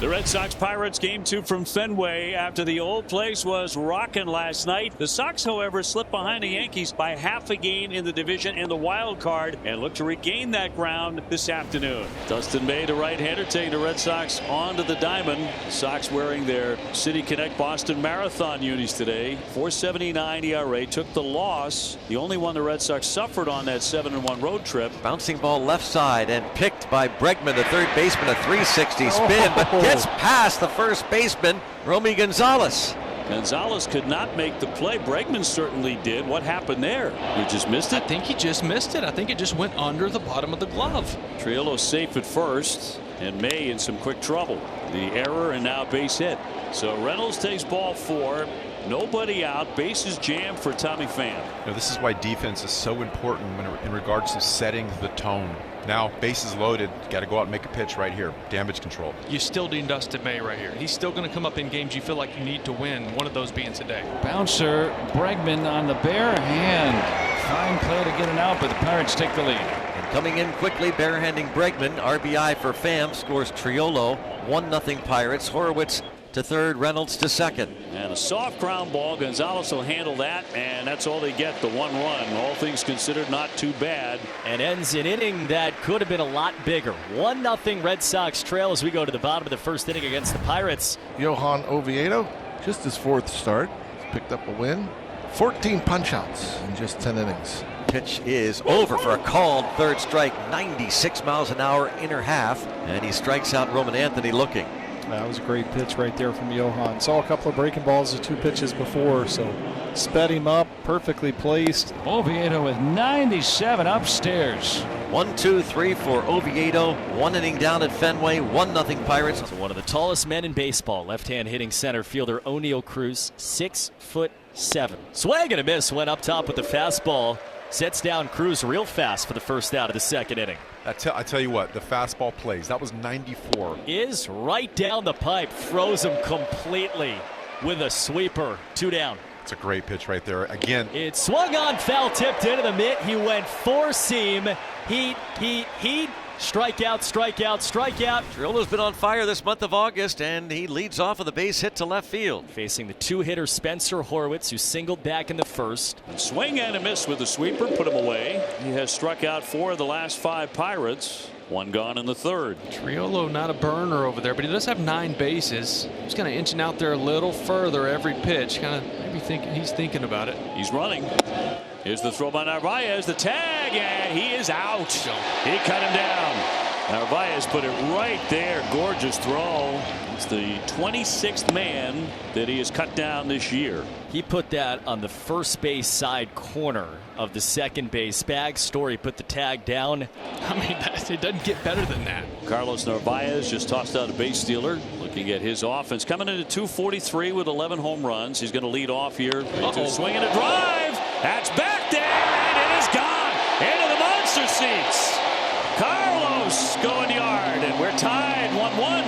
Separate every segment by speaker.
Speaker 1: The Red Sox Pirates game 2 from Fenway after the old place was rocking last night. The Sox, however, slipped behind the Yankees by half a game in the division and the wild card and look to regain that ground this afternoon. Dustin May, the right-hander, taking the Red Sox onto the diamond. The Sox wearing their City Connect Boston Marathon unis today. 4.79 ERA, took the loss. The only one the Red Sox suffered on that 7-1 road trip.
Speaker 2: Bouncing ball left side and picked by Bregman, the third baseman, a 360 spin, but gets past the first baseman, Romy Gonzalez.
Speaker 1: Gonzalez could not make the play. Bregman certainly did. What happened there? He just missed it?
Speaker 3: I think he just missed it. I think it just went under the bottom of the glove.
Speaker 1: Triolo safe at first, and May in some quick trouble. The error and now base hit. So Reynolds takes ball 4. Nobody out. Bases jammed for Tommy Pham.
Speaker 4: You know, this is why defense is so important in regards to setting the tone. Now, bases loaded, got to go out and make a pitch right here. Damage control.
Speaker 3: You still need Dustin May right here. He's still going to come up in games you feel like you need to win, one of those being today.
Speaker 5: Bouncer, Bregman on the bare hand. Fine play to get it out, but the Pirates take the lead.
Speaker 2: And coming in quickly, barehanding Bregman, RBI for Pham, scores Triolo. 1-0 Pirates. Horowitz to third, Reynolds to second.
Speaker 1: And a soft ground ball. Gonzalez will handle that, and that's all they get, the 1 run. All things considered, not too bad.
Speaker 6: And ends an inning that could have been a lot bigger. 1-0 Red Sox trail as we go to the bottom of the first inning against the Pirates.
Speaker 7: Johan Oviedo, just his 4th start, picked up a win. 14 punch-outs in just 10 innings.
Speaker 2: Pitch is over for a called third strike, 96 miles an hour, inner half, and he strikes out Roman Anthony looking.
Speaker 8: That was a great pitch right there from Johan. Saw a couple of breaking balls of 2 pitches before, so sped him up, perfectly placed.
Speaker 5: Oviedo with 97 upstairs.
Speaker 2: 1-2-3 for Oviedo. 1 inning down at Fenway. 1-0 Pirates.
Speaker 6: So one of the tallest men in baseball, left-hand hitting center fielder O'Neal Cruz, 6'7". Swing and a miss, went up top with the fastball. Sets down Cruz real fast for the first out of the second inning.
Speaker 4: I tell you what, the fastball plays. That was 94.
Speaker 6: Is right down the pipe, froze him completely with a sweeper. 2 down.
Speaker 4: It's a great pitch right there. Again,
Speaker 6: it swung on, foul tipped into the mitt. He went 4-seam. Heat. Strikeout, strikeout, strikeout.
Speaker 2: Triolo's been on fire this month of August, and he leads off with a base hit to left field.
Speaker 6: Facing the 2-hitter Spencer Horowitz, who singled back in the first.
Speaker 1: Swing and a miss with the sweeper, put him away. He has struck out 4 of the last 5 Pirates. 1 gone in the third.
Speaker 3: Triolo not a burner over there, but he does have 9 bases. He's kind of inching out there a little further every pitch. Kind of maybe he's thinking about it.
Speaker 1: He's running. Here's the throw by Narvaez. The tag, and he is out. He cut him down. Narvaez put it right there. Gorgeous throw. It's the 26th man that he has cut down this year.
Speaker 6: He put that on the first base side corner of the second base bag. Story put the tag down.
Speaker 3: I mean, it doesn't get better than that.
Speaker 1: Carlos Narvaez just tossed out a base stealer. Looking at his offense, coming into 243 with 11 home runs. He's going to lead off here. Swing and a drive. That's back there, and it is gone into the monster seats. Carlos going yard, and we're tied 1-1.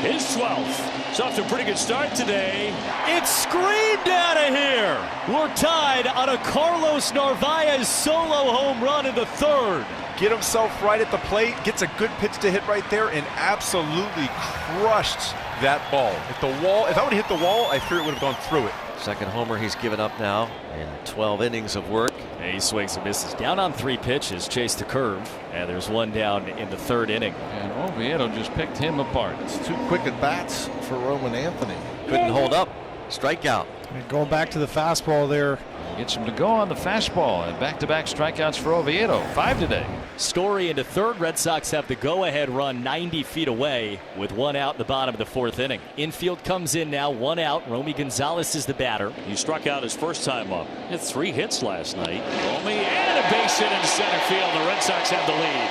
Speaker 1: His 12th. It's off to a pretty good start today.
Speaker 6: It's screamed out of here. We're tied on a Carlos Narvaez solo home run in the third.
Speaker 4: get himself right at the plate, gets a good pitch to hit right there, and absolutely crushed that ball. If I would have hit the wall, I fear it would have gone through it.
Speaker 2: Second homer he's given up now in 12 innings of work.
Speaker 6: And he swings and misses. Down on 3 pitches, chased the curve, and there's one down in the third inning.
Speaker 5: And Oviedo just picked him apart.
Speaker 7: It's 2 quick at bats for Roman Anthony.
Speaker 2: Couldn't hold up. Strikeout.
Speaker 8: And going back to the fastball there.
Speaker 5: Gets him to go on the fastball, and back-to-back strikeouts for Oviedo. 5 today.
Speaker 6: Story into third. Red Sox have the go-ahead run 90 feet away with 1 out in the bottom of the 4th inning. Infield comes in now, 1 out. Romy Gonzalez is the batter.
Speaker 1: He struck out his first time up. He had 3 hits last night. Romy and a base hit in center field. The Red Sox have the lead.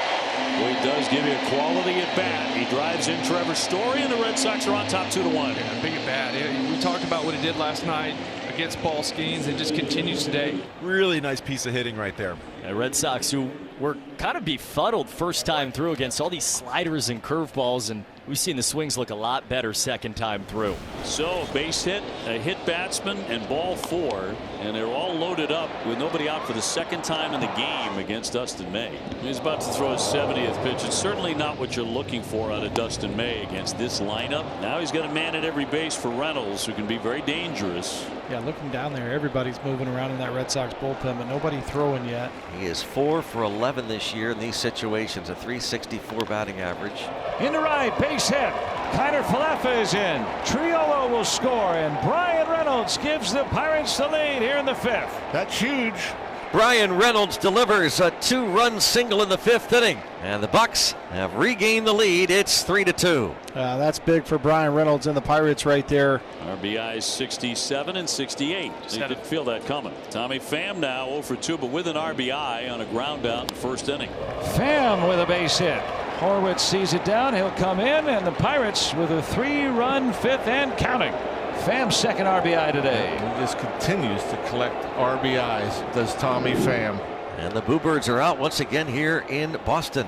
Speaker 1: Well, he does give you a quality at bat. He drives in Trevor Story, and the Red Sox are on top 2-1.
Speaker 3: Yeah, big at bat. We talked about what he did last night against Paul Skeens, and just continues today.
Speaker 4: Really nice piece of hitting right there.
Speaker 6: The Red Sox, who were kind of befuddled first time through against all these sliders and curveballs, and we've seen the swings look a lot better second time through.
Speaker 1: So base hit, a hit batsman, and ball 4, and they're all loaded up with nobody out for the second time in the game against Dustin May. He's about to throw his 70th pitch. It's certainly not what you're looking for out of Dustin May against this lineup. Now he's got a man at every base for Reynolds, who can be very dangerous.
Speaker 8: Yeah, looking down there, everybody's moving around in that Red Sox bullpen, but nobody throwing yet.
Speaker 2: He is 4 for 11 this year in these situations, a .364 batting average.
Speaker 5: Into right, base hit. Kiner Falefa is in. Triolo will score, and Brian Reynolds gives the Pirates the lead here in the 5th.
Speaker 7: That's huge.
Speaker 2: Brian Reynolds delivers a 2-run single in the 5th inning, and the Bucks have regained the lead. It's 3-2.
Speaker 8: That's big for Brian Reynolds and the Pirates right there.
Speaker 1: RBIs 67 and 68. They didn't feel that coming. Tommy Pham now 0 for 2, but with an RBI on a ground out in the 1st inning.
Speaker 5: Pham with a base hit. Horwitz sees it down. He'll come in, and the Pirates with a 3-run 5th and counting. Pham's 2nd RBI today.
Speaker 7: He just continues to collect RBIs, does Tommy Pham.
Speaker 2: And the Bluebirds are out once again here in Boston.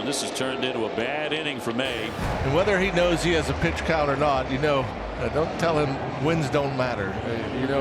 Speaker 1: This has turned into a bad inning for May.
Speaker 7: And whether he knows he has a pitch count or not, don't tell him wins don't matter.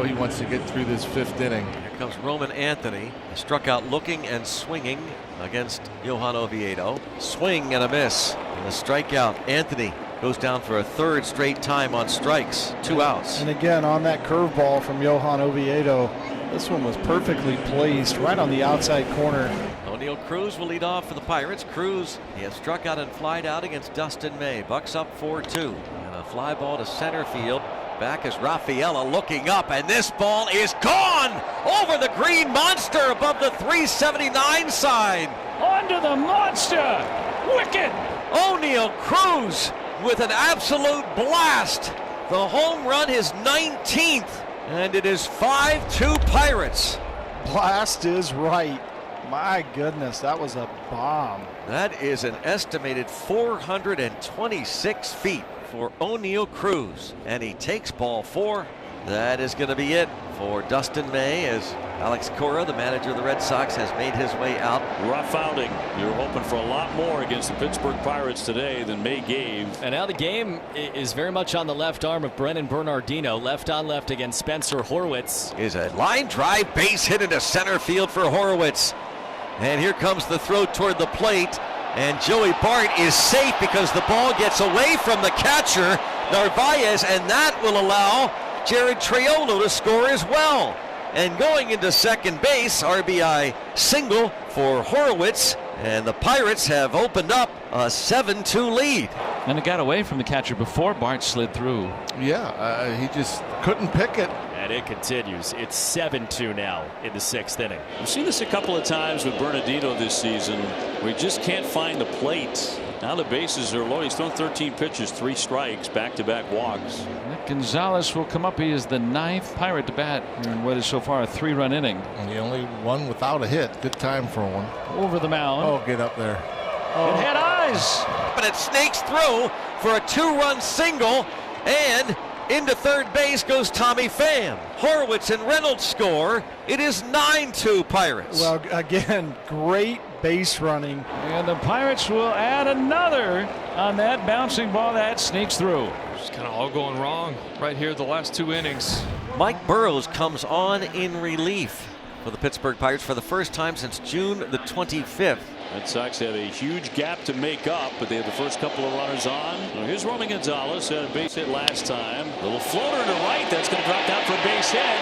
Speaker 7: He wants to get through this 5th inning.
Speaker 2: Here comes Roman Anthony. He struck out looking and swinging against Johan Oviedo. Swing and a miss. And a strikeout. Anthony goes down for a 3rd straight time on strikes. 2 outs.
Speaker 8: And again, on that curveball from Johan Oviedo, this one was perfectly placed right on the outside corner.
Speaker 2: O'Neill Cruz will lead off for the Pirates. Cruz, he has struck out and flied out against Dustin May. Bucks up 4-2. And a fly ball to center field. Back is Rafaela looking up, and this ball is gone over the green monster above the 379 sign.
Speaker 5: Onto the monster. Wicket.
Speaker 2: O'Neill Cruz with an absolute blast. The home run, his 19th, and it is 5-2 Pirates.
Speaker 8: Blast is right. My goodness, that was a bomb.
Speaker 2: That is an estimated 426 feet for O'Neill Cruz, and he takes ball 4. That is going to be it for Dustin May, as Alex Cora, the manager of the Red Sox, has made his way out.
Speaker 1: Rough outing. You're hoping for a lot more against the Pittsburgh Pirates today than May gave.
Speaker 6: And now the game is very much on the left arm of Brennan Bernardino. Left on left against Spencer Horwitz.
Speaker 2: Is a line drive base hit into center field for Horwitz. And here comes the throw toward the plate. And Joey Bart is safe because the ball gets away from the catcher, Narvaez, and that will allow Jared Triolo to score as well. And going into second base, RBI single for Horwitz, and the Pirates have opened up a 7-2 lead.
Speaker 5: And it got away from the catcher before Bart slid through.
Speaker 7: Yeah, he just couldn't pick it.
Speaker 6: And it continues. It's 7-2 now in the 6th inning.
Speaker 1: We've seen this a couple of times with Bernardino this season. We just can't find the plate. Now the bases are low. He's thrown 13 pitches, 3 strikes, back-to-back walks.
Speaker 5: Nick Gonzalez will come up. He is the 9th Pirate to bat in what is so far a 3-run inning.
Speaker 7: And the only one without a hit. Good time for one.
Speaker 5: Over the mound.
Speaker 7: Oh, get up there.
Speaker 5: It had eyes.
Speaker 2: But it snakes through for a 2-run single, and into third base goes Tommy Pham. Horwitz and Reynolds score. It is 9-2 Pirates.
Speaker 8: Well, again, great base running.
Speaker 5: And the Pirates will add another on that bouncing ball that sneaks through.
Speaker 3: Just kind of all going wrong right here the last 2 innings.
Speaker 2: Mike Burrows comes on in relief for the Pittsburgh Pirates for the first time since June the 25th.
Speaker 1: Red Sox have a huge gap to make up, but they have the first couple of runners on. Well, here's Roman Gonzalez, had a base hit last time. Little floater to right, that's going to drop down for a base hit.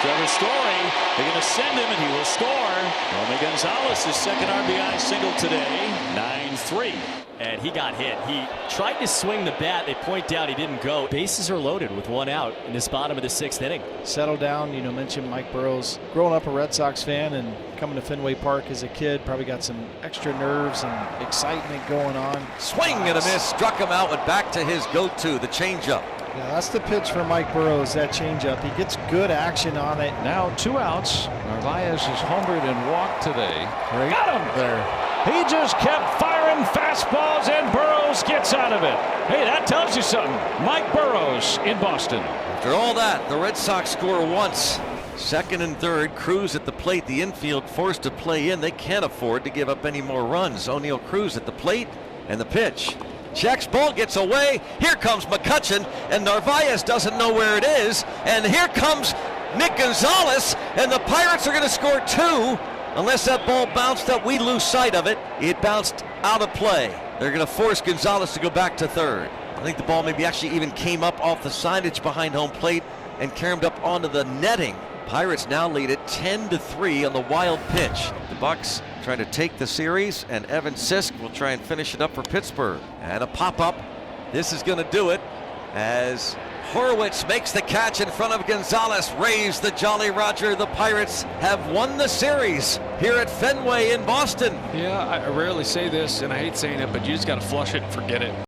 Speaker 1: Trevor Story, they're going to send him, and he will score. Roman Gonzalez, his 2nd RBI single today, 9-3.
Speaker 6: And he got hit. He tried to swing the bat. They point out he didn't go. Bases are loaded with 1 out in this bottom of the 6th inning.
Speaker 8: Settle down. Mentioned Mike Burrows. Growing up a Red Sox fan and coming to Fenway Park as a kid, probably got some extra nerves and excitement going on.
Speaker 2: Swing and a miss. Struck him out. Went back to his go-to, the changeup.
Speaker 8: Yeah, that's the pitch for Mike Burrows, that changeup. He gets good action on it.
Speaker 5: Now 2 outs. Narvaez is homered and walked today.
Speaker 8: Right
Speaker 5: Got him!
Speaker 8: there.
Speaker 5: He just kept firing fastballs, and Burrows gets out of it. Hey, that tells you something. Mike Burrows in Boston.
Speaker 2: After all that, the Red Sox score once. Second and third, Cruz at the plate. The infield forced to play in. They can't afford to give up any more runs. O'Neill Cruz at the plate, and the pitch. Checks, ball gets away. Here comes McCutcheon, and Narvaez doesn't know where it is. And here comes Nick Gonzalez, and the Pirates are going to score 2. Unless that ball bounced up, we lose sight of it. It bounced out of play. They're going to force Gonzalez to go back to third. I think the ball maybe actually even came up off the signage behind home plate and caromed up onto the netting. Pirates now lead it 10-3 on the wild pitch. The Bucks trying to take the series, and Evan Sisk will try and finish it up for Pittsburgh. And a pop-up. This is going to do it as Horwitz makes the catch in front of Gonzalez. Raise the Jolly Roger. The Pirates have won the series here at Fenway in Boston.
Speaker 3: Yeah, I rarely say this, and I hate saying it, but you just got to flush it and forget it.